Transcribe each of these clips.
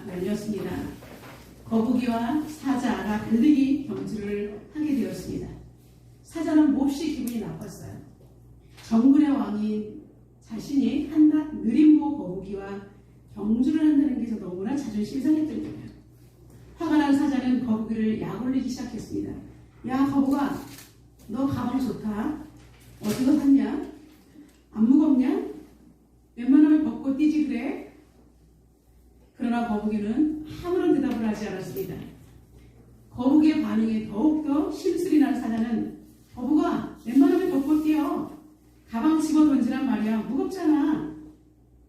문이 열렸습니다. 거북이와 사자가 달리기 경주를 하게 되었습니다. 사자는 몹시 기분이 나빴어요. 정글의 왕인 자신이 한낱 느림보 거북이와 경주를 한다는 게 너무나 자존심이 상했던 거예요. 화가 난 사자는 거북이를 약올리기 시작했습니다. 야, 거북아, 너 가방 좋다. 어디서 샀냐? 안 무겁냐? 웬만하면 벗고 뛰지 그래? 그러나 거북이는 아무런 대답을 하지 않았습니다. 거북이의 반응에 더욱더 심술이 난 사자는 거북아, 웬만하면 벗고 뛰어. 가방 집어 던지란 말이야. 무겁잖아.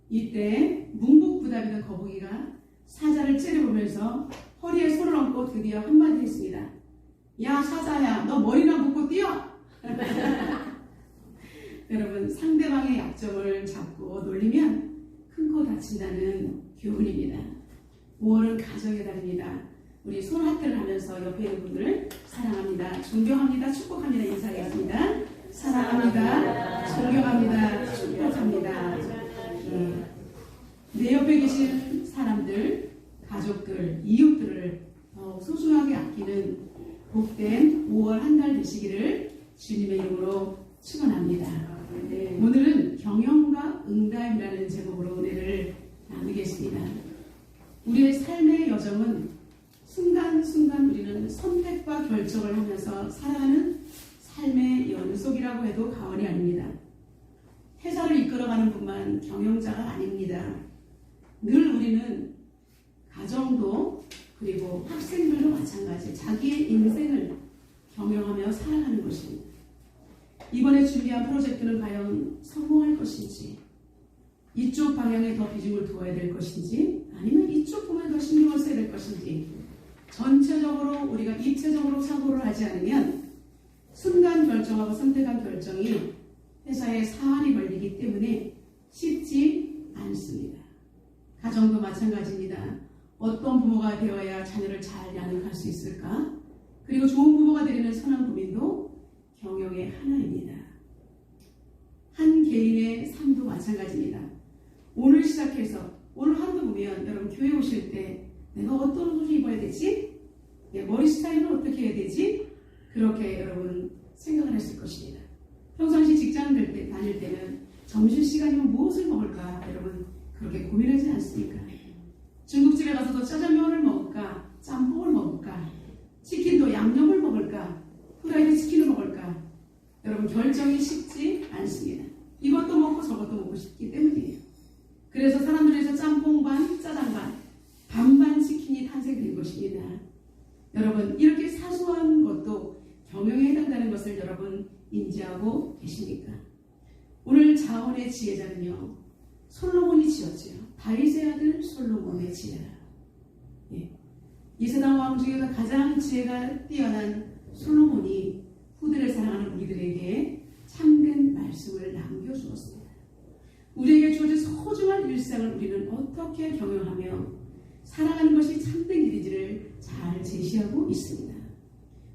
이때 뭉북부답이던 거북이가 사자를 째려보면서 허리에 손을 얹고 드디어 한마디 했습니다. 야, 사자야, 너 머리나 묶고 뛰어! 여러분, 상대방의 약점을 잡고 놀리면 큰 코 다친다는 교훈입니다. 5월은 가정의 달입니다. 우리 손 하트를 하면서 옆에 있는 분들을 사랑합니다, 존경합니다, 축복합니다 인사하겠습니다. 사랑합니다, 존경합니다, 축복합니다. 내 옆에 계신 사람들, 가족들, 이웃들을 더욱 소중하게 아끼는 복된 5월 한 달 되시기를 주님의 이름으로 축원합니다. 오늘은 경영과 응답이라는 제목으로 은혜를 나누겠습니다. 우리의 삶의 여정은 순간순간 우리는 선택과 결정을 하면서 살아가는 삶의 연속이라고 해도 과언이 아닙니다. 회사를 이끌어가는 분만 경영자가 아닙니다. 늘 우리는 가정도 그리고 학생들도 마찬가지 자기의 인생을 경영하며 살아가는 것입니다. 이번에 준비한 프로젝트는 과연 성공할 것인지, 이쪽 방향에 더 비중을 두어야 될 것인지, 아니면 이쪽 부분에 더 신경을 써야 될 것인지, 전체적으로 우리가 입체적으로 사고를 하지 않으면 순간 결정하고 선택한 결정이 회사에 사활이 걸리기 때문에 쉽지 않습니다. 가정도 마찬가지입니다. 어떤 부모가 되어야 자녀를 잘 양육할 수 있을까? 그리고 좋은 부모가 되려는 선한 고민도 경영의 하나입니다. 한 개인의 삶도 마찬가지입니다. 오늘 시작해서 오늘 하루도 보면 여러분 교회 오실 때 내가 어떤 옷을 입어야 되지? 내 머리 스타일은 어떻게 해야 되지? 그렇게 여러분 생각을 했을 것입니다. 평상시 직장 다닐 때는 점심시간이면 무엇을 먹을까? 여러분 그렇게 고민하지 않습니까? 중국집에 가서도 짜장면을 먹을까? 짬뽕을 먹을까? 치킨도 양념을 먹을까? 후라이드 치킨을 먹을까? 여러분 결정이 쉽지 않습니다. 이것도 먹고 저것도 먹고 싶기 때문이에요. 그래서 사람들에서 짬뽕 반, 짜장 반, 반반 치킨이 탄생된 것입니다. 여러분 이렇게 사소한 것도 경영에 해당되는 것을 여러분 인지하고 계십니까? 오늘 자언의 지혜자는요, 솔로몬이 지었지요. 다윗의 아들 솔로몬의 지혜라. 이 세상 왕 중에서 가장 지혜가 뛰어난 솔로몬이 후대를 사랑하는 우리들에게 참된 말씀을 남겨주었습니다. 우리에게 주어진 소중한 일상을 우리는 어떻게 경영하며 살아가는 것이 참된 길인지를 잘 제시하고 있습니다.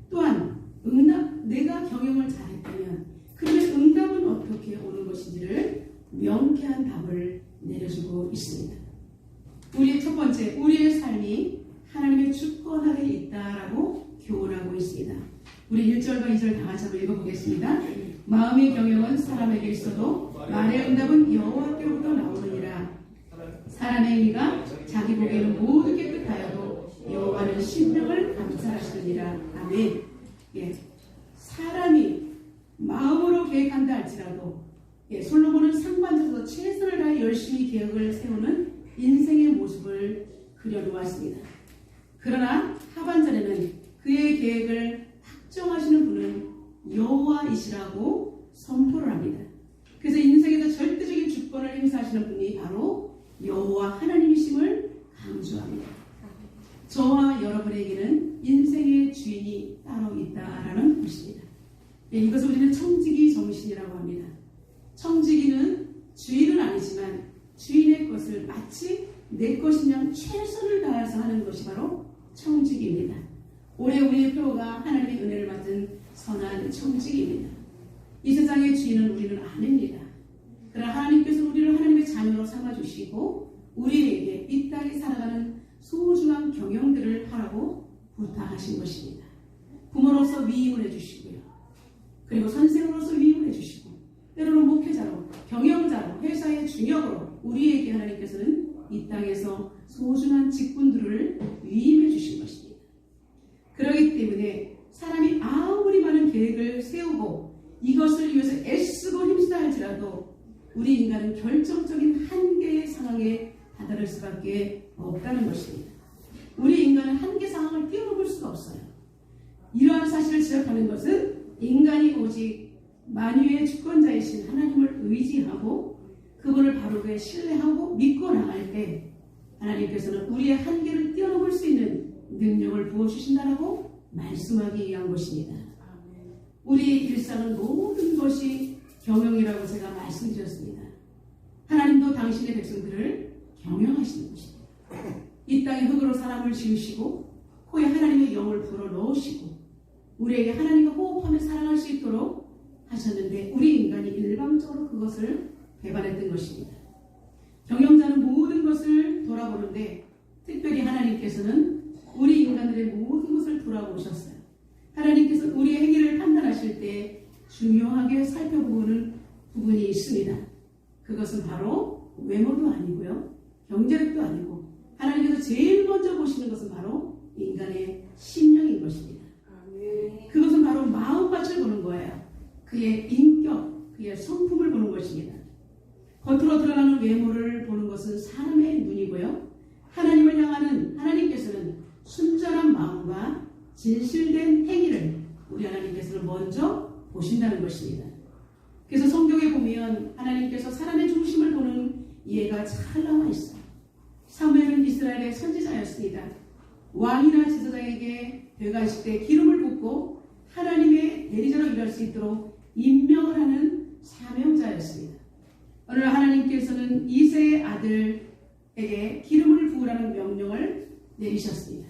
또한 내가 경영을 잘했다면 그러면 응답은 어떻게 오는 것인지를 명쾌한 답을 내려주고 있습니다. 우리의 첫 번째, 우리의 삶이 하나님의 주권 아래 있다라고 교훈하고 있습니다. 우리 1절과 2절 다 같이 한번 읽어보겠습니다. 마음의 경영은 사람에게 있어도 말의 응답은 여호와께로부터 나오느니라. 사람의 의가 자기 보기에는 모두 깨끗하여도 여호와는 심령을 감찰하시느니라. 아멘. 사람이 마음으로 계획한다 할지라도 솔로몬은 상반적으로 최선을 다해 열심히 계획을 세우는 인생의 모습을 그려놓았습니다. 그러나 하반절에는 그의 계획을 확정하시는 분은 여호와이시라고 선포를 합니다. 그래서 인생에서 절대적인 주권을 행사하시는 분이 바로 여호와 하나님이심을 강조합니다. 저와 여러분에게는 인생의 주인이 따로 있다라는 것입니다. 이것을 우리는 청지기 정신이라고 합니다. 청지기는 주인은 아니지만 주인의 것을 마치 내 것이면 최선을 다해서 하는 것이 바로 청지기입니다. 올해 우리의 표가 하나님의 은혜를 받은 선한 청지기입니다. 이 세상의 주인은 우리는 아닙니다. 그러나 하나님께서 우리를 하나님의 자녀로 삼아주시고 우리에게 이 땅에 살아가는 하신 것입니다. 부모로서 위임을 해주시고요. 그리고 선생으로서 위임을 해주시고, 때로는 목회자로, 경영자로, 회사의 중역으로 우리에게 하나님께서는 이 땅에서 소중한 직분들을 위임해 주신 것입니다. 그렇기 때문에 사람이 아무리 많은 계획을 세우고 이것을 위해서 애쓰고 힘쓰다 할지라도 우리 인간은 결정적인 한계의 상황에 다다를 수밖에 없다는 것입니다. 우리 인간은 한계 상황을 뛰어넘을 수가 없어요. 이러한 사실을 지적하는 것은 인간이 오직 만유의 주권자이신 하나님을 의지하고 그분을 바로 그에 신뢰하고 믿고 나갈 때 하나님께서는 우리의 한계를 뛰어넘을 수 있는 능력을 부어주신다라고 말씀하기 위한 것입니다. 우리 일상은 모든 것이 경영이라고 제가 말씀드렸습니다. 하나님도 당신의 백성들을 경영하시는 것입니다. 이 땅에 흙으로 사람을 지으시고 코에 하나님의 영을 불어넣으시고 우리에게 하나님과 호흡하며 사랑할 수 있도록 하셨는데 우리 인간이 일방적으로 그것을 배반했던 것입니다. 경영자는 모든 것을 돌아보는데 특별히 하나님께서는 우리 인간들의 모든 것을 돌아보셨어요. 하나님께서 우리의 행위를 판단하실 때 중요하게 살펴보는 부분이 있습니다. 그것은 바로 외모도 아니고요. 경제력도 아니고 하나님께서 제일 먼저 보시는 것은 바로 인간의 심령인 것입니다. 그것은 바로 마음밭을 보는 거예요. 그의 인격, 그의 성품을 보는 것입니다. 겉으로 드러나는 외모를 보는 것은 사람의 눈이고요. 하나님을 향하는 하나님께서는 순전한 마음과 진실된 행위를 우리 하나님께서는 먼저 보신다는 것입니다. 그래서 성경에 보면 하나님께서 사람의 중심을 보는 예가 잘 나와 있어요. 사무엘은 이스라엘의 선지자였습니다. 왕이나 지도자에게 되가실 때 기름을 붓고 하나님의 대리자로 일할 수 있도록 임명을 하는 사명자였습니다. 어느 날 하나님께서는 이새의 아들에게 기름을 부으라는 명령을 내리셨습니다.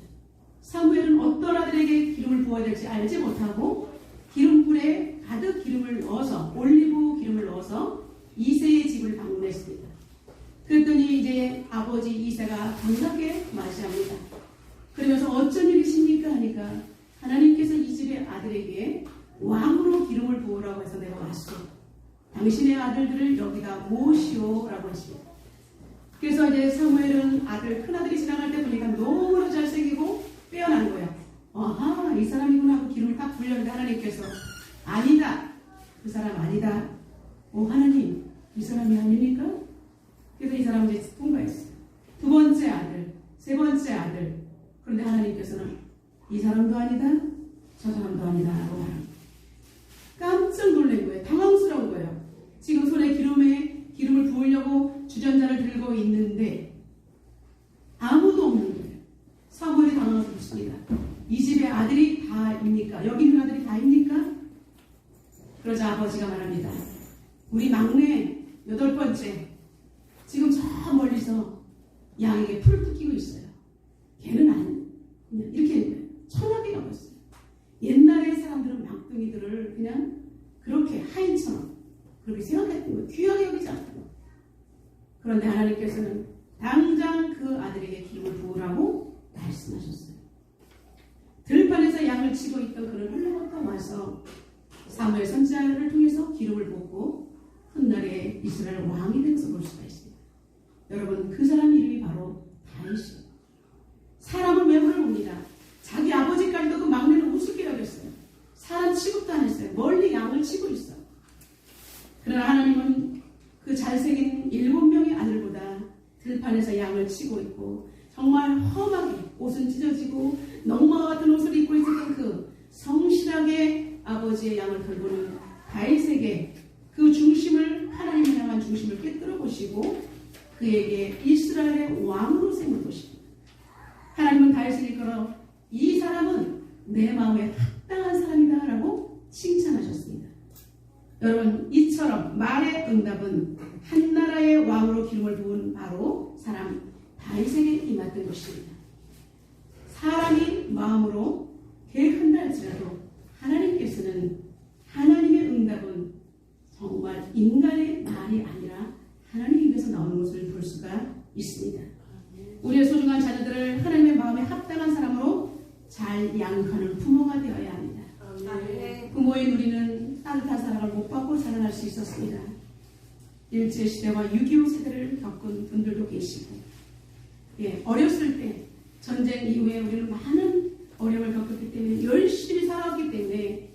사무엘은 어떤 아들에게 기름을 부어야 될지 알지 못하고 기름불에 가득 기름을 넣어서 올리브 기름을 넣어서 이새의 집을 방문했습니다. 그랬더니 이제 아버지 이새가 반갑게 맞이합니다. 그러면서 어쩐 일이십니까 하니까 하나님께서 이 집의 아들에게 왕으로 기름을 부으라고 해서 내가 왔소. 당신의 아들들을 여기다 모으시오라고 하십니다. 그래서 이제 사무엘은 큰아들이 지나갈 때 보니까 너무나 잘생기고 빼어난 거예요. 아하, 이 사람이구나 하고 기름을 딱 불렸는데 하나님께서 아니다. 그 사람 아니다. 하나님, 이 사람이 아닙니까? 그래서 이 사람은 이제 통과했어요. 두 번째 아들, 세 번째 아들. 그런데 하나님께서는 이 사람도 아니다, 저 사람도 아니다 라고 말합니다. 깜짝 놀란 거예요. 당황스러운 거예요. 지금 손에 기름을 부으려고 주전자를 들고 있는데 아무도 없는 거예요. 사무엘이 당황해서 묻습니다. 이 집의 아들이 다입니까? 여기 있는 아들이 다입니까? 그러자 아버지가 말합니다. 우리 막내 8번째 지금 저 멀리서 양에게 풀을 뜯기고 있어요. 걔는 그냥 이렇게 천하게 여겼어요. 옛날에 사람들은 막둥이들을 그냥 그렇게 하인처럼 그렇게 생각했던 거예요. 귀하게 여기지 않고. 그런데 하나님께서는 당장 그 아들에게 기름을 부으라고 말씀하셨어요. 들판에서 양을 치고 있던 그를 흘러갔다 와서 사무엘 선지자를 통해서 기름을 붓고 훗날에 이스라엘 왕이 된 것을 볼 수가 있습니다. 여러분, 그 사람 이름이 바로 다윗이에요. 사람은 외모를 봅니다. 자기 아버지까지도 그 막내는 우습게 여겼어요. 사람 취급도 안 했어요. 멀리 양을 치고 있어. 그러나 하나님은 그 잘생긴 7명의 아들보다 들판에서 양을 치고 있고 정말 험하게 옷은 찢어지고 넝마 같은 옷을 입고 있었던 그 성실하게 아버지의 양을 돌보는 다윗에게 그 중심을 하나님을 향한 중심을 꿰뚫어 보시고 그에게 이스라엘의 왕으로 세워 보십니다. 하나님은 다윗을 이끌어 이 사람은 내 마음에 합당한 사람이다 라고 칭찬하셨습니다. 여러분, 이처럼 말의 응답은 한 나라의 왕으로 기름을 부은 바로 사람 다윗에게 임했던 것입니다. 사람이 마음으로 계획한다 할지라도 하나님께서는 하나님의 응답은 정말 인간의 말이 아니라 하나님 입에서 나오는 것을 볼 수가 있습니다. 우리의 소중한 자녀들을 하나님의 마음에 합당한 사람으로 잘 양육하는 부모가 되어야 합니다. 부모의 누리는 따뜻한 사랑을 못 받고 살아날 수 있었습니다. 일제시대와 6.25 세대를 겪은 분들도 계시고, 어렸을 때 전쟁 이후에 우리는 많은 어려움을 겪었기 때문에 열심히 살아왔기 때문에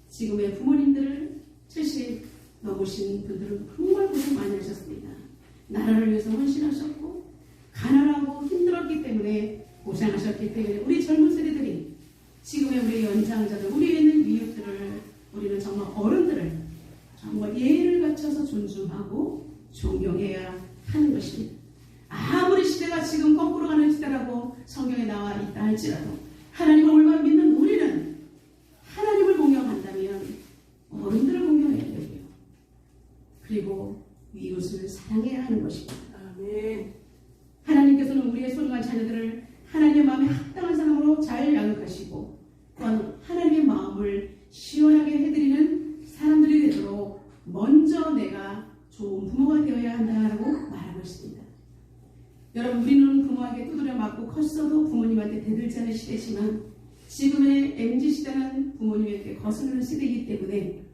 지금의 부모님들을 70 넘으신 분들은 정말 고생 많이 하셨습니다. 나라를 위해서 헌신하셨고 가난하고 힘들었기 때문에 고생하셨기 때문에 우리 젊은 세대들이 지금의 우리 연장자들, 우리에 있는 이웃들을, 우리는 정말 어른들을 정말 예의를 갖춰서 존중하고 존경해야 하는 것입니다. 아무리 시대가 지금 거꾸로 가는 시대라고 성경에 나와 있다 할지라도 하나님을 올바로 믿는 우리는 하나님을 공경한다면 어른들을 공경해야 되고요. 그리고 이웃을 사랑해야 하는 것입니다. 아멘. 하나님께서는 우리의 소중한 자녀들을 하나님의 마음에 합당한 사람으로 잘 양육하시고 또한 하나님의 마음을 시원하게 해드리는 사람들이 되도록 먼저 내가 좋은 부모가 되어야 한다고 말하고 있습니다. 여러분, 우리는 부모에게 두드려 맞고 컸어도 부모님한테 대들지 않은 시대지만 지금의 MZ시대는 부모님에게 거스르는 시대이기 때문에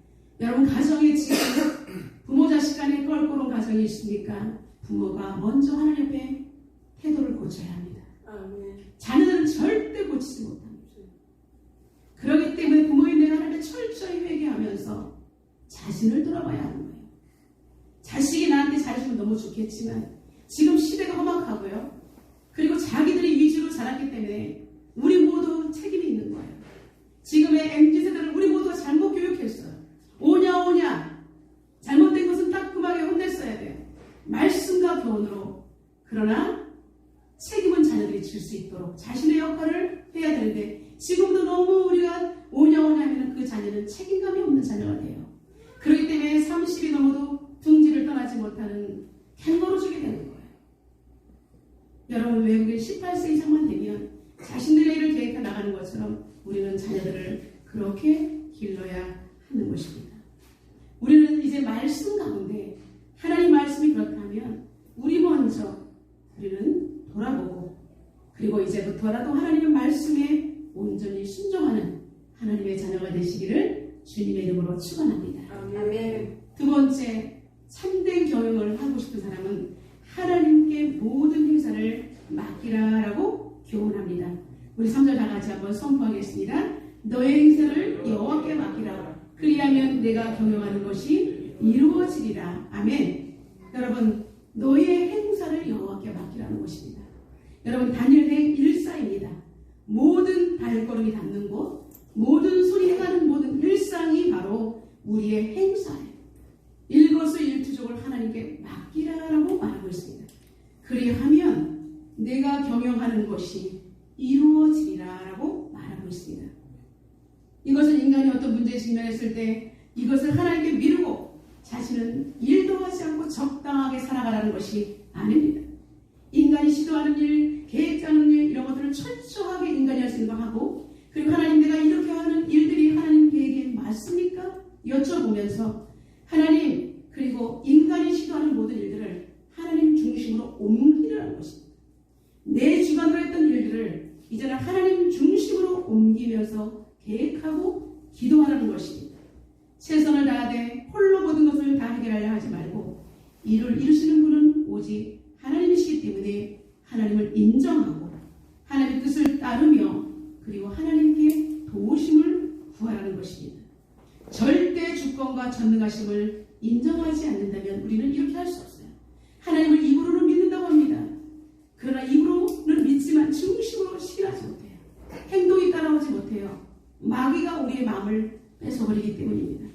여러분, 가정에 지금 부모 자식 간에 껄끄러운 가정이 있으니까 부모가 먼저 하나님 앞에 태도를 고쳐야 합니다. 아멘. 자녀들은 절대 고치지 못합니다. 그렇기 때문에 부모인 내가 하나님께 철저히 회개하면서 자신을 돌아봐야 하는 거예요. 자식이 나한테 잘해주면 너무 좋겠지만 지금 시대가 험악하고요. 그리고 자기들이 위주로 자랐기 때문에 우리 모두 책임이 있는 거예요. 지금의 MZ세대를 우리 모두가 잘못 교육했어요. 오냐 잘못된 것은 따끔하게 혼냈어야 돼요. 말씀과 교훈으로. 그러나 책임은 자녀들이 질 수 있도록 자신의 역할을 해야 되는데 지금도 너무 우리가 오냐 하면 그 자녀는 책임감이 없는 자녀가 돼요. 그렇기 때문에 30이 넘어도 둥지를 떠나지 못하는 캥거루족이 되는 거예요. 여러분, 외국인 18세 이상만 되면 자신들의 일을 계획해 나가는 것처럼 우리는 자녀들을 그렇게 길러야 하는 것입니다. 우리는 이제 말씀 가운데 하나님 말씀이 그렇다면 우리 먼저 우리는 돌아보고 그리고 이제부터라도 하나님의 말씀에 온전히 순종하는 하나님의 자녀가 되시기를 주님의 이름으로 축원합니다. 아멘. 두 번째, 참된 교육을 하고 싶은 사람은 하나님께 모든 행사를 맡기라라고 교훈합니다. 우리 3절 다 같이 한번 선포하겠습니다. 너의 행사를 여호와께 맡기라. 그리하면 내가 경영하는 것이 이루어지리라. 아멘. 여러분, 너의 행사를 여호와께 맡기라는 것입니다. 여러분, 다니엘의 일사입니다. 모든 발걸음이 닿는 곳, 모든 손이 행하는 모든 일상이 바로 우리의 행사예요. 일거수일투족을 하나님께 맡기라라고 말하고 있습니다. 그리하면 내가 경영하는 것이 이루어지리라라고 말하고 있습니다. 이것은 인간이 어떤 문제에 직면했을 때 이것을 하나님께 미루고 자신은 일도 하지 않고 적당하게 살아가라는 것이 아닙니다. 인간이 시도하는 일, 계획 짜는 일, 이런 것들을 철저하게 인간이 할 수 있는 거 하고, 그리고 하나님, 내가 이렇게 하는 일들이 하나님 계획에 맞습니까? 여쭤보면서 하나님, 그리고 인간이 시도하는 모든 일들을 하나님 중심으로 옮기라는 것입니다. 내 주관으로 했던 일들을 이제는 하나님 중심으로 옮기면서 계획하고 기도하라는 것입니다. 최선을 다하되 홀로 모든 것을 다 해결하려 하지 말고 이를 이루시는 분은 오직 하나님이시기 때문에 하나님을 인정하고 하나님의 뜻을 따르며 그리고 하나님께 도우심을 구하라는 것입니다. 절대 주권과 전능하심을 인정하지 않는다면 우리는 이렇게 할 수 없어요. 하나님을 입으로는 믿는다고 합니다. 그러나 입으로는 믿지만 중심으로 실하지 못해요. 행동이 따라오지 못해요. 마귀가 우리의 마음을 뺏어버리기 때문입니다.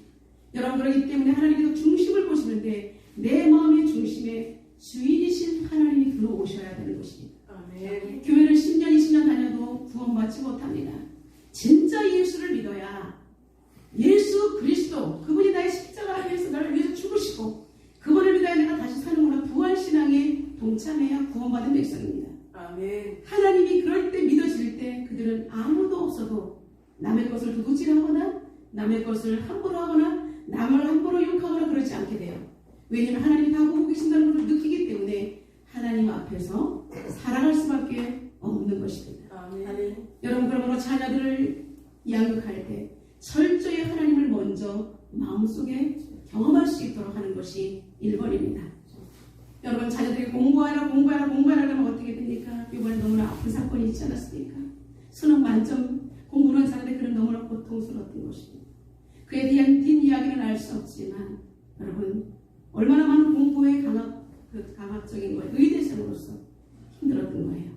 여러분, 그렇기 때문에 하나님께서 중심을 보시는데 내 마음의 중심에 주인이신 하나님이 들어오셔야 되는 것입니다. 아멘. 교회를 10년, 20년 다녀도 구원받지 못합니다. 진짜 예수를 믿어야 예수 그리스도, 그분이 나의 십자가를 위해서 나를 위해서 죽으시고 그분을 믿어야 내가 다시 사는구나, 부활신앙에 동참해야 구원받은 백성입니다. 아멘. 하나님이 그럴 때 믿어질 때 그들은 아무도 없어도 남의 것을 도둑질하거나 남의 것을 함부로 하거나 남을 함부로 욕하거나 그러지 않게 돼요. 왜냐하면 하나님이 다 보고 계신다는 것을 느끼기 때문에 하나님 앞에서 살아갈 수밖에 없는 것입니다. 아멘. 여러분, 그러므로 자녀 자녀들을 양육할 때 철저히 하나님을 먼저 마음속에 경험할 수 있도록 하는 것이 1번입니다. 여러분, 자녀들이 공부하라 하면 어떻게 됩니까? 이번에 너무나 아픈 사건이 있지 않았습니까? 수능 만점 공부를 하는데 그는 너무나 고통스러웠던 것입니다. 그에 대한 뒷이야기는 알 수 없지만 여러분, 얼마나 많은 공부에 강압적인 거예요. 의대생으로서 힘들었던 거예요.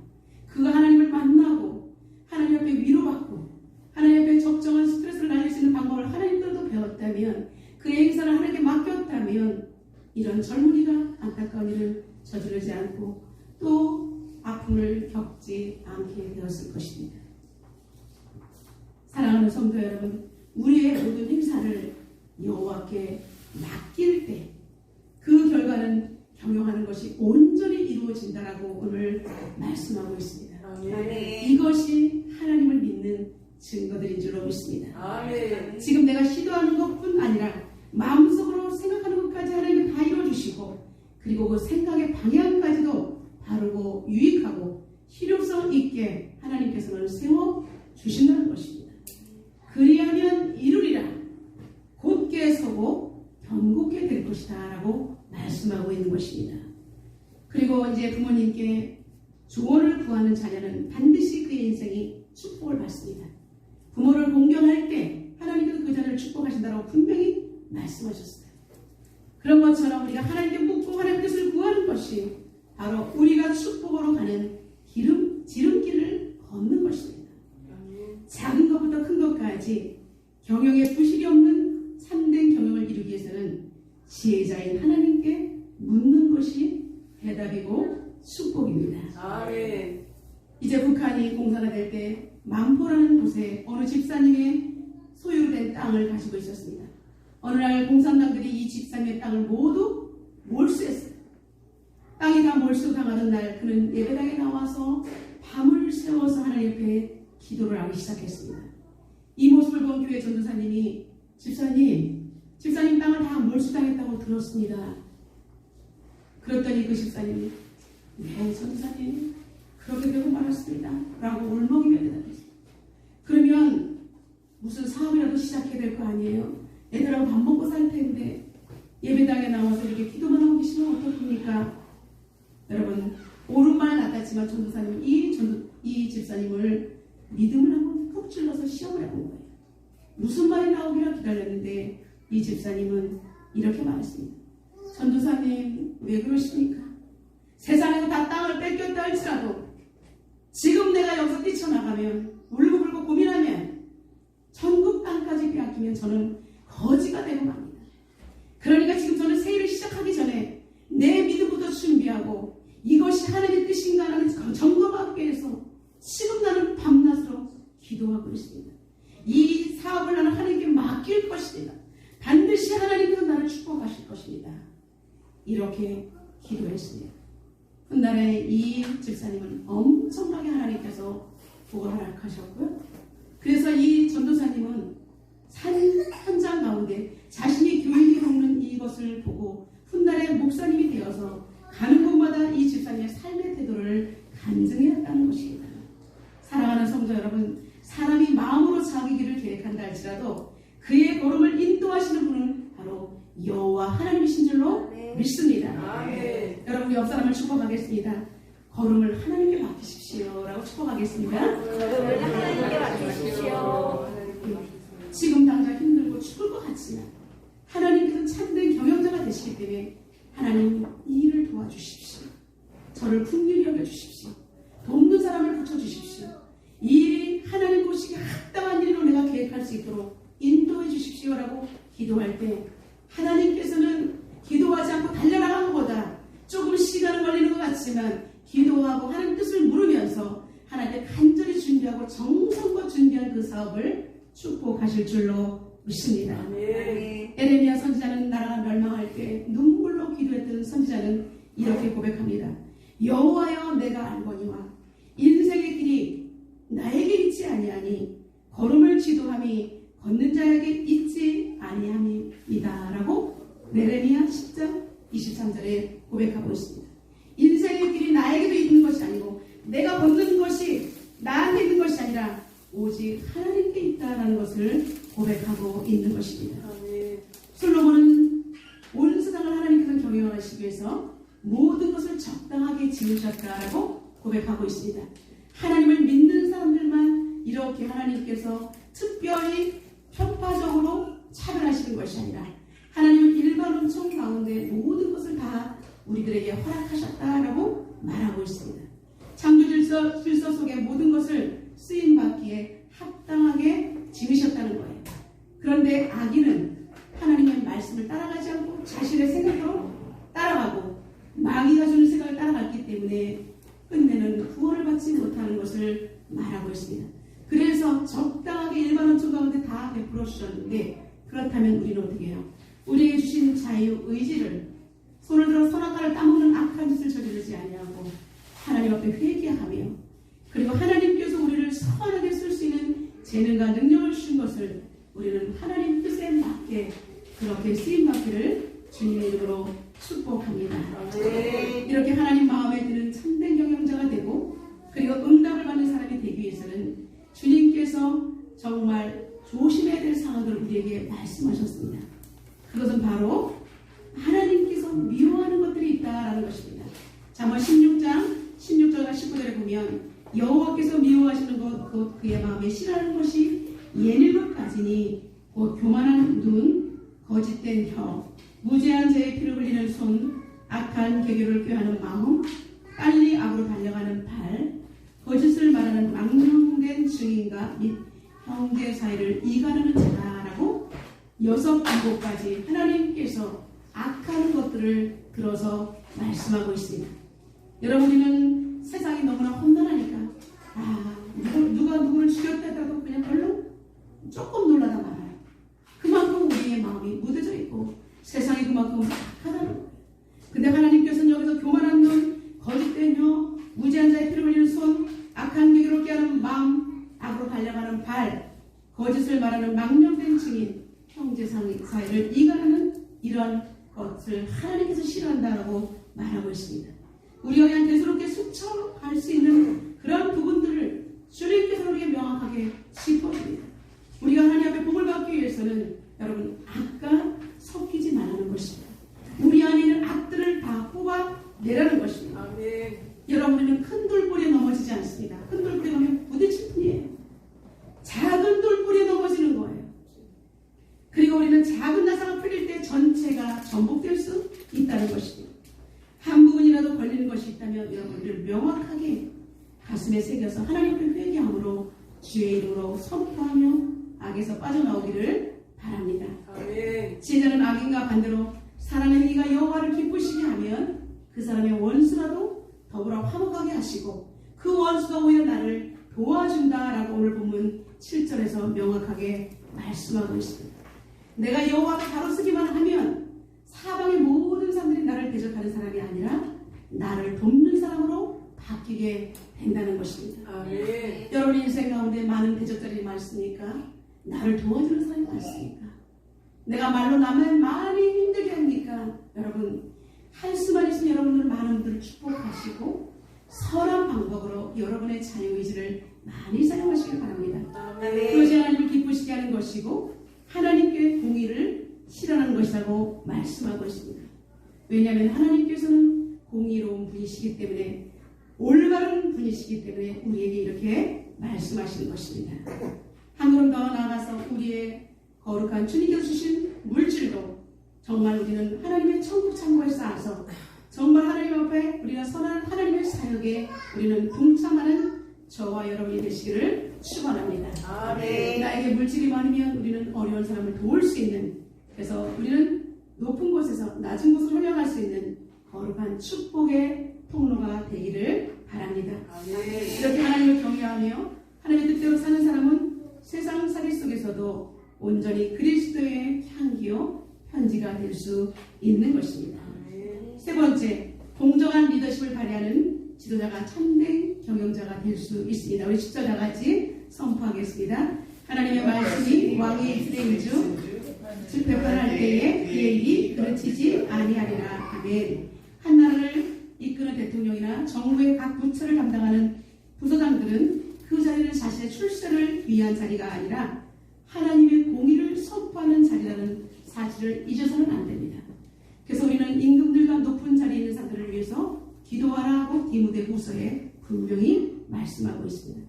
그가 하나님을 만나고 하나님 앞에 위로받고 하나님 앞에 적정한 스트레스를 날릴 수 있는 방법을 하나님께로도 배웠다면, 그의 행사를 하나님께 맡겼다면 이런 젊은이가 안타까운 일을 저지르지 않고 또 아픔을 겪지 않게 되었을 것입니다. 사랑하는 성도 여러분, 우리의 모든 행사를 여호와께 맡길 때 그 결과는 경영하는 것이 온전히 이루어진다라고 오늘 말씀하고 있습니다. 아멘. 이것이 하나님을 믿는 증거들인 줄로 믿습니다. 아멘. 지금 내가 시도하는 것뿐 아니라 마음속으로 생각하는 것까지 하나님이 다 이루어주시고, 그리고 그 생각의 방향까지도 바르고 유익하고 실효성 있게 하나님께서는 세워주신다는 것입니다. 그리하면 이루리라. 곧게 서고 견고게 될 것이다 라고 말씀하고 있는 것입니다. 그리고 이제 부모님께 조언을 구하는 자녀는 반드시 그의 인생이 축복을 받습니다. 부모를 공경할 때 하나님께서 그 자녀를 축복하신다고 분명히 말씀하셨어요. 그런 것처럼 우리가 하나님께 묻고 하나님 뜻을 구하는 것이 바로 우리가 축복으로 가는 지름길을 걷는 것입니다. 작은 것부터 큰 것까지 경영에 부실이 없는 참된 경영을 이루기 위해서는 지혜자인 하나님께 묻는 것이 대답이고 축복입니다. 아멘. 이제 북한이 공산화 될 때 만포라는 곳에 어느 집사님의 소유된 땅을 가지고 있었습니다. 어느 날 공산당들이 이 집사님의 땅을 모두 몰수했어요. 땅이 다 몰수당하던 날 그는 예배당에 나와서 밤을 새워서 하나님 앞에 기도를 하기 시작했습니다. 이 모습을 본 교회 전도사님이 집사님 땅을 다 몰수당했다고 들었습니다. 그랬더니 그 집사님이 네 전도사님 그렇게 되고 말았습니다 라고 울먹이며 대답했습니다. 그러면 무슨 사업이라도 시작해야 될 거 아니에요? 애들하고 밥 먹고 살 텐데 예배당에 나와서 이렇게 기도만 하고 계시면 어떡합니까? 여러분, 옳은 말 같았지만 전도사님은 이 집사님을 믿음을 한번 푹 찔러서 시험을 해본 거예요. 무슨 말이 나오기를 기다렸는데 이 집사님은 이렇게 말했습니다. 전도사님 왜 그러십니까? 세상에서 다 땅을 뺏겼다 할지라도 지금 내가 여기서 뛰쳐나가면 울고불고 고민하면 전국 땅까지 빼앗기면 저는 거지가 되고 맙니다. 그러니까 지금 저는 새 일을 시작하기 전에 내 믿음부터 준비하고 이것이 하나님의 뜻인가 하는 점검하기 위해서 지금 나는 밤낮으로 기도하고 있습니다. 이 사업을 나는 하나님께 맡길 것입니다. 반드시 하나님께서 나를 축복하실 것입니다. 이렇게 기도했습니다. 훗날에 이 집사님은 엄청나게 하나님께서 복을 허락하셨고요. 그래서 이 전도사님은 현장 가운데 자신이 교인이 먹는 이것을 보고 훗날에 목사님이 되어서 가는 곳마다 이 집사님의 삶의 태도를 간증해왔다는 것입니다. 사랑하는 성도 여러분, 사람이 마음으로 자기 길을 계획한다 할지라도 그의 걸음을 인도하시는 분은 바로 여호와 하나님이신 줄로 믿습니다. 아멘. 여러분, 옆 사람을 축복하겠습니다. 걸음을 하나님께 맡기십시오 라고 축복하겠습니다. 걸음을 하나님께 맡기십시오. 지금 당장 힘들고 죽을 것 같지만 하나님께서 참된 경영자가 되시기 때문에 하나님 이 일을 도와주십시오. 저를 긍휼히 여겨주십시오. 돕는 사람을 붙여주십시오. 이 일이 하나님 보시기에 합당한 일로 내가 계획할 수 있도록 인도해 주십시오 라고 기도할 때 하나님께서는 기도하지 않고 달려나간 것보다 조금 시간은 걸리는 것 같지만 기도하고 하나님 뜻을 물으면서 하나님께 간절히 준비하고 정성껏 준비한 그 사업을 축복하실 줄로 믿습니다. 아멘. 에레미야 선지자는 나라가 멸망할 때 눈물로 기도했던 선지자는 이렇게 고백합니다. 여호와여 내가 알거니와 인생의 길이 나에게 있지 아니하니 걸음을 지도함이 걷는 자에게 있지 아니함이다 라고 에레미야 10장 23절에 고백하고 있습니다. 인생의 길이 나에게도 있는 것이 아니고 내가 걷는 것이 나한테 있는 것이 아니라 오직 오직 하나님께 있다라는 것을 고백하고 있는 것입니다. 아멘. 솔로몬은 온 세상을 하나님께서 경영하시기 위해서 모든 것을 적당하게 지으셨다라고 고백하고 있습니다. 하나님을 믿는 사람들만 이렇게 하나님께서 특별히 편파적으로 차별하시는 것이 아니라 하나님은 일반 은총 가운데 모든 것을 다 우리들에게 허락하셨다라고 말하고 있습니다. 창조 질서 속의 모든 것을 쓰임받기에 합당하게 지으셨다는 거예요. 그런데 악인은 하나님의 말씀을 따라가지 않고 자신의 생각으로 따라가고 마귀가 주는 생각을 따라갔기 때문에 끝내는 구원을 받지 못하는 것을 말하고 있습니다. 그래서 적당하게 일반 은총 가운데 다 베풀어 주셨는데 그렇다면 우리는 어떻게 해요? 우리에게 주신 자유의지를 손을 들어 선악과를 따먹는 악한 짓을 저지르지 아니하고 하나님 앞에 회개하며 그리고 하나님께서 우리를 선하게 쓸 수 있는 재능과 능력을 주신 것을 우리는 하나님 뜻에 맞게 그렇게 쓰임받기를 주님의 이름으로 축복합니다. 이렇게 하나님 마음에 드는 참된 경영자가 되고 그리고 응답을 받는 사람이 되기 위해서는 주님께서 정말 조심해야 될 상황들을 우리에게 말씀하셨습니다. 그것은 바로 하나님께서 미워하는 것들이 있다라는 것입니다. 잠언 16장 16절과 19절에 보면 여호와께서 미워하시는 것 곧 그의 마음에 싫어하는 것이 예민한 것 가지니 곧 교만한 눈, 거짓된 혀, 무죄한 자의 피를 흘리는 손, 악한 계교를 꾀하는 마음, 빨리 악으로 달려가는 발, 거짓을 말하는 망령된 증인과 및 형제 사이를 이가르는 자라고 6군데까지 하나님께서 악한 것들을 들어서 말씀하고 있습니다. 여러분, 우리는 세상이 너무나 험난하니까 누가 누구를 죽였다 해도 그냥 별로 조금 놀라다 말아요. 그만큼 우리의 마음이 무뎌져 있고 세상이 그만큼 악하다는 거예요. 근데 하나님께서는 여기서 교만한 눈, 거짓된 혀, 무죄한 자의 피를 흘리는 손, 악한 계교를 꾀하는 마음, 악으로 달려가는 발, 거짓을 말하는 망령된 증인, 형제 사이를 이간하는 이런 것을 하나님께서 싫어한다고 말하고 있습니다. 우리가 그냥 대수롭게 스쳐갈 수 있는 그런 부분들을 주님께서 우리에게 명확하게 짚어줍니다. 우리가 하나님 앞에 복을 받기 위해서는 여러분 악과 섞이지 말라는 것입니다. 우리 안에 있는 악들을 다 뽑아내라는 것입니다. 아멘. 여러분은 큰 돌뿌리에 넘어지지 않습니다. 큰 돌뿌리에 가면 부딪힐 뿐이에요. 작은 돌뿌리에 넘어지는 거예요. 그리고 우리는 작은 나사가 풀릴 때 전체가 전복될 수 있다는 것입니다. 한 부분이라도 걸리는 것이 있다면 여러분들 명확하게 가슴에 새겨서 하나님 앞에 회개함으로 주의 이름으로 선포하며 악에서 빠져나오기를 바랍니다. 아멘. 제자는 악인과 반대로 사람의 행위가 여호와를 기쁘시게 하면 그 사람의 원수라도 더불어 화목하게 하시고 그 원수가 오히려 나를 도와준다라고 오늘 본문 7절에서 명확하게 말씀하고 있습니다. 내가 여호와를 다루쓰기만 하면 사방의 모든 사람들이 나를 대적하는 사람이 아니라 나를 돕는 사람으로 바뀌게 된다는 것입니다. 아멘. 여러분 인생 가운데 많은 대적자들이 많습니까? 나를 도와주는 사람이 많습니까? 내가 말로 남을 많이 힘들게 합니까? 여러분 할 수만 있으면 여러분들 많은 분들을 축복하시고 선한 방법으로 여러분의 자유의지를 많이 사용하시길 바랍니다. 아멘. 그것이 하나님을 기쁘시게 하는 것이고 하나님께 공의를 실현하는 것이라고 말씀하고 있습니다. 왜냐하면 하나님께서는 공의로운 분이시기 때문에 올바른 분이시기 때문에 우리에게 이렇게 말씀하시는 것입니다. 한 걸음 더 나아가서 우리의 거룩한 주님께서 주신 물질도 정말 우리는 하나님의 천국 창고에 쌓아서 정말 하나님 앞에 우리가 선한 하나님의 사역에 우리는 동참하는 저와 여러분이 되시기를 축원합니다. 아멘. 나에게 물질이 많으면 우리는 어려운 사람을 도울 수 있는, 그래서 우리는 높은 곳에서 낮은 곳을 흘려갈 수 있는 거룩한 축복의 통로가 되기를 바랍니다. 아멘. 이렇게 하나님을 경외하며 하나님의 뜻대로 사는 사람은 세상 살이 속에서도 온전히 그리스도의 향기요 편지가 될 수 있는 것입니다. 세 번째, 공정한 리더십을 발휘하는 지도자가 참된 경영자가 될 수 있습니다. 우리 10절 다 같이 선포하겠습니다. 하나님의 말씀이 왕의 이스라엘 즉 배판할 때에 그의 일이 그르치지 아니하리라. 아멘. 한 나라를 이끄는 대통령이나 정부의 각 부처를 담당하는 부서장들은 그 자리에 자리는 자신의 출세를 위한 자리가 아니라 하나님의 공의를 선포하는 자리라는 사실을 잊어서는 안 됩니다. 그래서 우리는 임금들과 높은 자리에 있는 사람들을 위해서 기도하라 하고 디모데후서에 분명히 말씀하고 있습니다.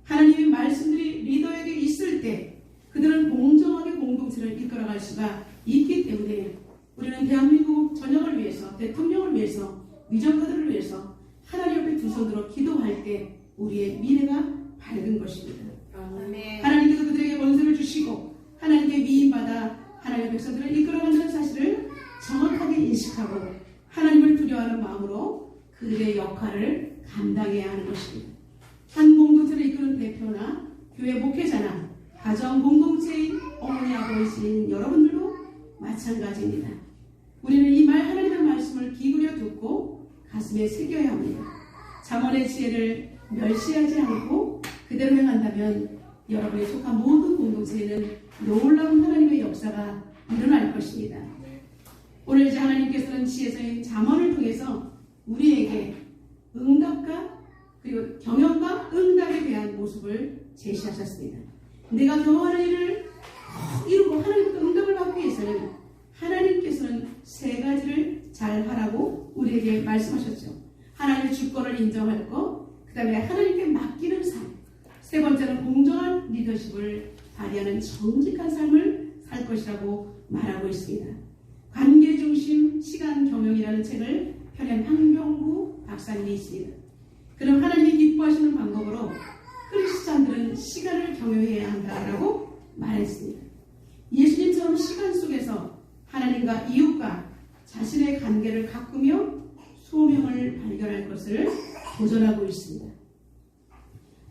하나님의 말씀들이 리더에게 있을 때 그들은 공정하게 공동체를 이끌어갈 수가 있기 때문에 우리는 대한민국 전역을 위해서, 대통령을 위해서, 위정가들을 위해서 하나님 앞에 두 손 들어 기도할 때 우리의 미래가 밝은 것입니다. 아멘. 하나님께서 그들에게 권세를 주시고 하나님께 위임받아 하나님의 백성들을 이끌어간다는 사실을 정확하게 인식하고 하나님을 두려워하는 마음으로 그들의 역할을 감당해야 하는 것입니다. 한 공동체를 이끄는 대표나 교회 목회자나 가정 공동체인 어머니 아버지인 여러분들도 마찬가지입니다. 우리는 이 하나님의 말씀을 기울여 듣고 가슴에 새겨야 합니다. 잠언의 지혜를 멸시하지 않고 그대로 행한다면 여러분이 속한 모든 공동체에는 놀라운 하나님의 역사가 일어날 것입니다. 오늘 이제 하나님께서는 지혜서인 잠언을 통해서 우리에게 응답과 그리고 경영과 응답에 대한 모습을 제시하셨습니다. 내가 경험하는 일을 이루고 하나님께 응답을 받기 위해서는 하나님께서는 세 가지를 잘 하라고 우리에게 말씀하셨죠. 하나님의 주권을 인정할 것, 그 다음에 하나님께 맡기는 삶, 세 번째는 공정한 리더십을 발휘하는 정직한 삶을 살 것이라고 말하고 있습니다. 관계중심 시간경영이라는 책을 펴낸 황병구 박사님이 있습니다. 그럼 하나님이 기뻐하시는 방법으로 크리스찬들은 시간을 경영해야 한다라고 말했습니다. 예수님처럼 시간 속에서 하나님과 이웃과 자신의 관계를 가꾸며 소명을 발견할 것을 도전하고 있습니다.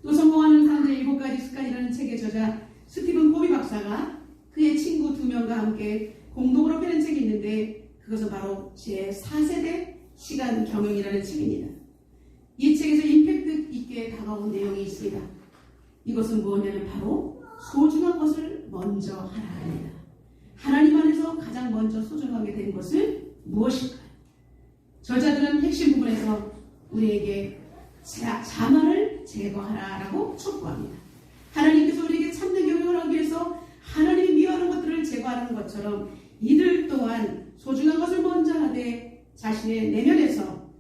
또 성공하는 사람들의 7가지 습관이라는 책의 저자 스티븐 코비 박사가 그의 친구 2명과 함께 공동으로 펴낸 책이 있는데 그것은 바로 제4세대 시간 경영이라는 책입니다. 이 책에서 임팩트 있게 다가온 내용이 있습니다. 이것은 무엇이냐면 바로 소중한 것을 먼저 하라 합니다. 하나님 안에서 가장 먼저 소중하게 된 것은 무엇일까요? 저자들은 핵심 부분에서 우리에게 자만을 제거하라라고 촉구합니다. 하나님께서 우리에게 참된 경영을 하기 위해서 하나님이 미워하는 것들을 제거하는 것처럼 이들 또한 소중한 것을 먼저 하되 자신의 내면에서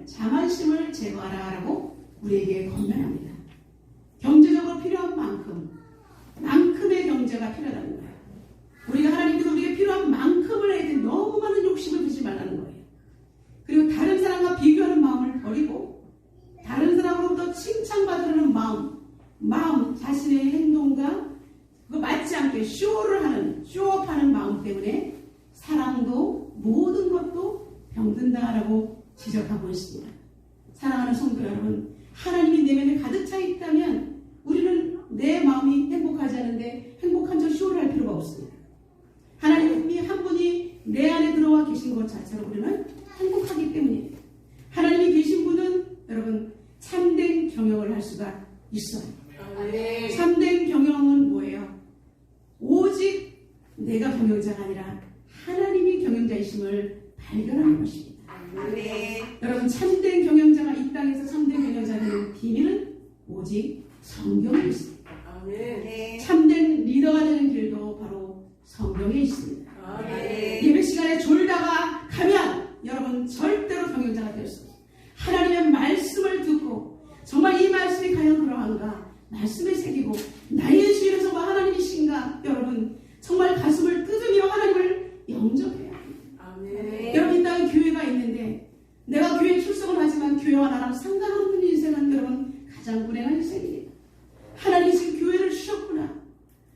자만심을 제거하라라고 우리에게 권면합니다. 경제적으로 필요한 만큼의 경제가 필요하다는 거예요. 우리가 하나님께서 우리에게 필요한 만큼을 해야 돼. 너무 많은 욕심을 두지 말라는 거예요. 그리고 다른 사람과 비교하는 마음을 버리고 다른 사람으로부터 칭찬받으려는 마음 자신의 행동과 그거 맞지 않게 쇼업하는 마음 때문에 사랑도 모든 것도 병든다라고 지적하고 있습니다. 사랑하는 성도 여러분, 하나님이 내면에 가득 차 있다면 우리는 내 마음이 행복하지 않은데 행복한 척 쇼를 할 필요가 없습니다. 하나님이 한 분이 내 안에 들어와 계신 것 자체로 우리는 행복하기 때문입니다. 하나님이 계신 분은 여러분 참된 경영을 할 수가 있어요. 참된 경영은 뭐예요? 오직 내가 경영자가 아니라 하나님이 경영자이심을 발견하는 것입니다. 여러분 참된 경영자가 이 땅에서 참된 경영자가 되는 비밀은 오직 성경에 있습니다. 참된 리더가 되는 길도 바로 성경에 있습니다. 예배 시간에 졸다가 가면 여러분 절대로 경영자가 될 수 없어요. 하나님의 말씀을 듣고 정말 이 말씀이 과연 그러한가 말씀에 새기고 나의 주인은 정말 하나님이신가 여러분 정말 가슴을 뜯으며 하나님을 영접해야 합니다. 여러분 이 땅에 교회가 있는데 내가 교회에 출석을 하지만 교회와 나랑 상관없는 인생은 여러분 가장 불행한 인생입니다. 하나님이 지금 교회를 주셨구나.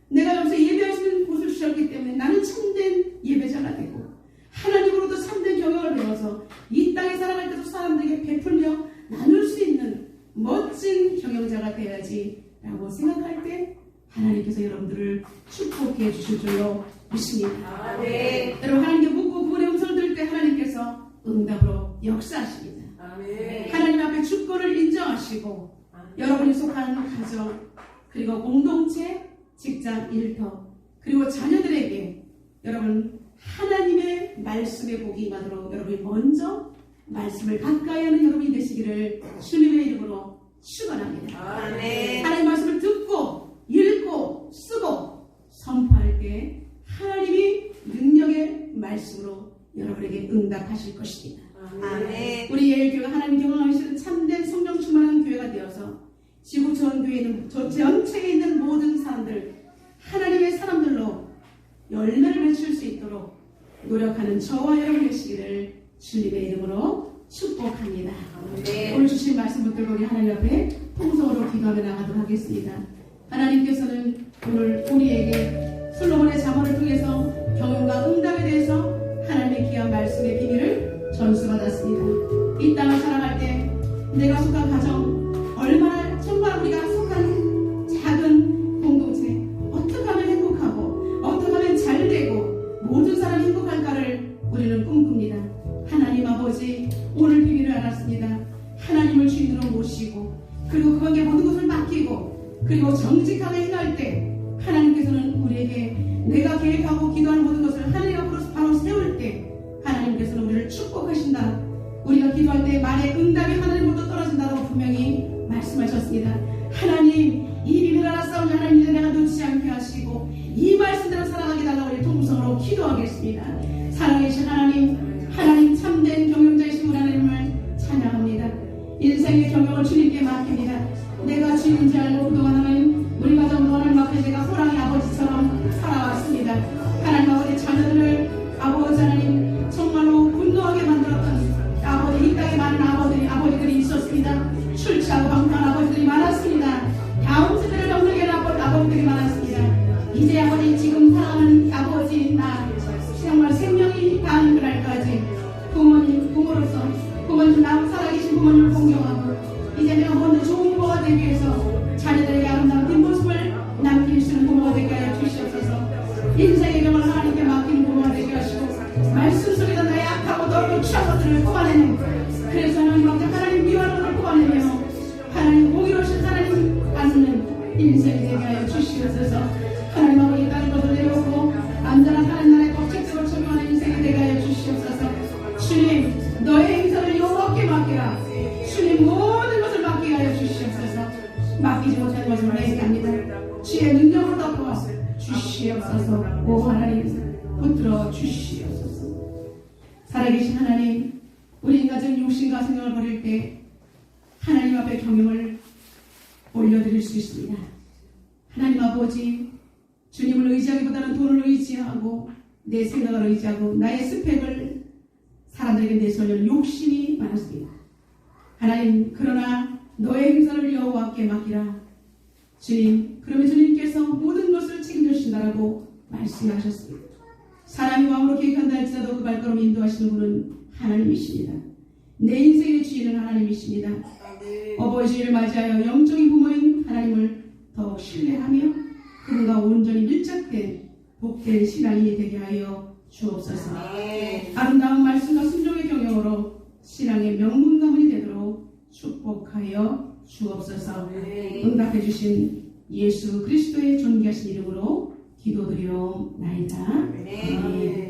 내가 여기서 예배할 수 있는 곳을 주셨기 때문에 나는 참된 예배자가 되고 하나님으로부터 참된 경영을 배워서 이 땅에 살아갈 때도 사람들에게 베풀며 나눌 수 있는 멋진 경영자가 되어야지 라고 생각할 때 하나님께서 여러분들을 축복해 주실 줄로 믿습니다. 여러분 하나님께 묻고 그분의 음성을 들을 때 하나님께서 응답으로 역사하십니다. 하나님 앞에 주권을 인정하시고 여러분이 속한 가정 그리고 공동체 직장 일터 그리고 자녀들에게 여러분 하나님의 말씀의 복이 임하도록 여러분이 먼저 말씀을 가까이 하는 여러분이 되시기를 주님의 이름으로 축원합니다. 허락하실 것입니다. 아멘. 우리 예일교회가 하나님 경험하시는 참된 성령 충만한 교회가 되어서 지구 전 교회에 있는 전 세계에 있는 모든 사람들, 하나님의 사람들로 열매를 맺을 수 있도록 노력하는 저와 여러분 되시기를 주님의 이름으로 축복합니다. 오늘 주신 말씀 붙들고 우리 하나님 앞에 통성으로 기도하며 나가도록 하겠습니다. 하나님께서는 오늘 우리에게 솔로몬의 잠언을 통해서 경험과 응답에 대해서 하나님의 귀한 말씀의 비밀을 전수받았습니다. 이 땅을 살아갈 때 내가 속한 가정, 얼마나 정말 우리가 속한 작은 공동체, 어떻게 하면 행복하고 어떻게 하면 잘되고 모든 사람이 행복할까를 우리는 꿈꿉니다. 하나님 아버지, 오늘 비밀을 알았습니다. 하나님을 주인으로 모시고 그리고 그분께 모든 것을 맡기고 그리고 정직하게 행할 때 하나님께서는 우리에게 내가 계획하고 기도하는 모든 것을 하나님 앞으로 바로 세울 때 하나님께서는 우리를 축복하신다. 우리가 기도할 때 만에 응답이 하나님부터 떨어진다고 분명히 말씀하셨습니다. 하나님, 이 비밀을 알았사오니 하나님 이제 내가 놓치지 않게 하시고 이 말씀대로 살아가게 달라고 우리 통성으로 기도하겠습니다. 살아계신 하나님, 하나님 참된 경영자이신 우리 하나님을 찬양합니다. 인생의 경영을 주님께 맡깁니다. 내가 주인인지 알고 그동안은 우리 가정도 하나님 앞에 내가 호랑이 아버지처럼 살아왔습니다. 하나님 아버지 자녀들을 아버지 하나님 정말로 분노하게 만들었던 아버지, 이 땅에 많은 아버지들이 있었습니다. 출치하고 방탕한 아버지들이 많았습니다. 다음 세대를 병들게 한 아버지들이 많았습니다. 이제 아버지 지금 살아가는 아버지 나 정말 생명이 닿는 그날까지 부모로서 부모님 살아계신 부모님을 공경하고 이제 내가 먼저 좋은 부모가 되기 위해서 자녀들에게 아름다운 뒷모습을 남길 수 있는 부모가 되게 하여 주시옵소서. 인생의 경험을 하나님께 맡기는 부모가 되게 하시고 말씀 속에서 나의 악하고 더럽고 취한 것들을 뽑아내는, 그래서 하나님 미워하는 것을 뽑아내며 하나님 공의로우신 하나님 받는 인생이 되게 하여 주시옵소서. 하나님 아버지 다른 것을 내려오고 안전한 하나님 나라의 법칙대로 적용하는 인생이 되게 하여 주시옵소서. 주님, 너의 행사를 여호와께 맡기라. 주님, 모든 것을 맡기게 하여 주시옵소서. 맡기지 못한 것을 내게 합니다. 주의 능력으로 덮어 주시옵소서. 오 하나님, 붙들어 주시옵소서. 살아계신 하나님, 우리 인간적인 욕심과 생각을 버릴 때 하나님 앞에 경영을 올려드릴 수 있습니다. 하나님 아버지, 주님을 의지하기보다는 돈을 의지하고 내 생각을 의지하고 나의 스펙을 사람들에게 내세우려는 욕심이 많았습니다. 하나님, 그러나 너의 행사를 여호와께 맡기라. 주님, 그러면 주님께서 모든 것을 책임져주신다라고 말씀하셨습니다. 사람이 마음으로 계획한다 할지라도 그 발걸음 인도하시는 분은 하나님이십니다. 내 인생의 주인은 하나님이십니다. 어버이 주일을 맞이하여 영적인 부모인 하나님을 더욱 신뢰하며 그분과 온전히 밀착된 복된 신앙이 되게 하여 주옵소서. 아름다운 말씀과 순종의 경영으로 신앙의 명문 가문이 되도록 축복하여 주옵소서. 응답해 주신 예수 그리스도의 존귀하신 이름으로 기도드리옵나이다. 아멘.